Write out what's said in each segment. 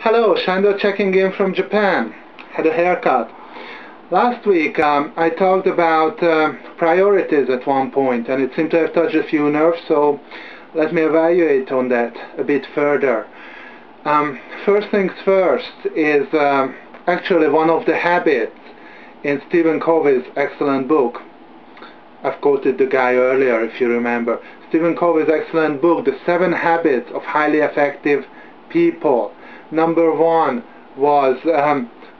Hello, Sandor checking in from Japan. Had a haircut. Last week I talked about priorities at one point, and it seemed to have touched a few nerves, so let me evaluate on that a bit further. First things first is actually one of the habits in Stephen Covey's excellent book. I've quoted the guy earlier, if you remember. Stephen Covey's excellent book, The 7 Habits of Highly Effective People. Number 1 was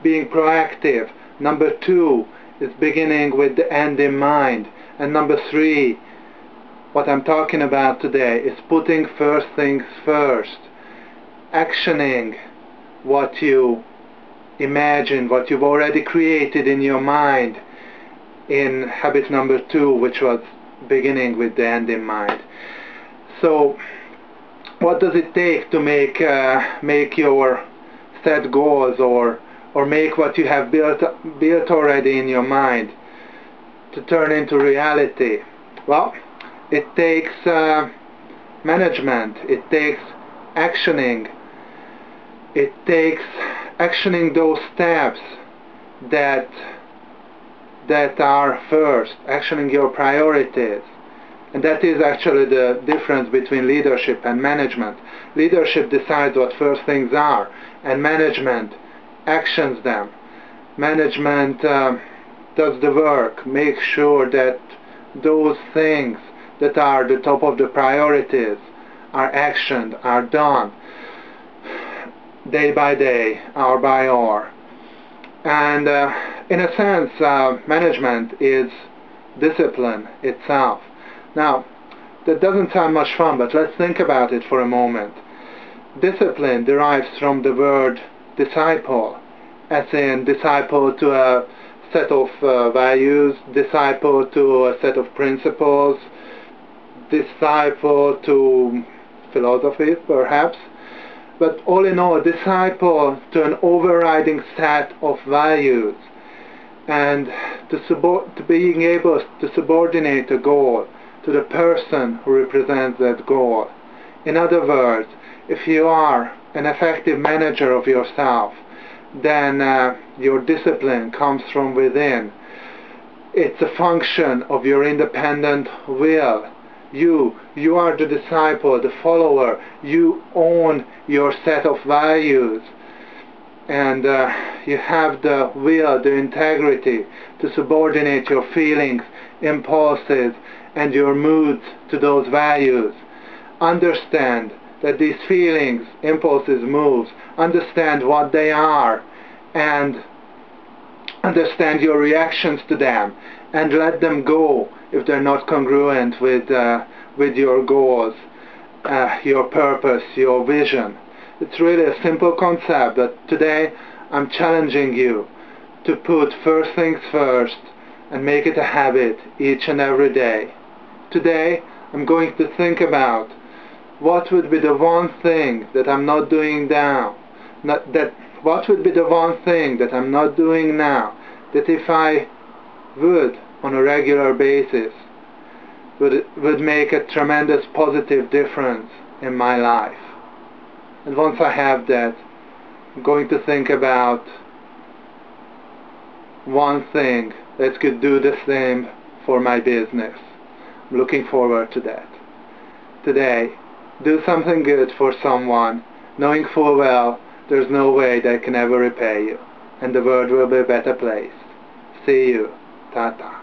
being proactive. Number 2 is beginning with the end in mind. And number 3, what I'm talking about today, is putting first things first. Actioning what you imagine, what you've already created in your mind in habit number 2, which was beginning with the end in mind. So what does it take to make your set goals or make what you have built already in your mind to turn into reality? Well, it takes management. It takes actioning. It takes actioning those steps that are first, actioning your priorities. And that is actually the difference between leadership and management. Leadership decides what first things are, and management actions them. Management does the work, makes sure that those things that are the top of the priorities are actioned, are done day by day, hour by hour. And in a sense, management is discipline itself. Now, that doesn't sound much fun, but let's think about it for a moment. Discipline derives from the word disciple, as in disciple to a set of values, disciple to a set of principles, disciple to philosophy, perhaps. But all in all, disciple to an overriding set of values, and to being able to subordinate a goal to the person who represents that goal. In other words, if you are an effective manager of yourself, then your discipline comes from within. It's a function of your independent will. You are the disciple, the follower. You own your set of values, and you have the will, the integrity to subordinate your feelings, impulses, and your moods to those values. Understand that these feelings, impulses, moves, understand what they are, and understand your reactions to them, and let them go if they're not congruent with your goals, your purpose, your vision. It's really a simple concept, but today I'm challenging you to put first things first and make it a habit each and every day. Today I'm going to think about what would be the one thing that I'm not doing now, what would be the one thing that I'm not doing now, that if I would on a regular basis would make a tremendous positive difference in my life. And once I have that, I'm going to think about one thing that could do the same for my business. I'm looking forward to that. Today, do something good for someone, knowing full well there's no way they can ever repay you, and the world will be a better place. See you. Ta-ta.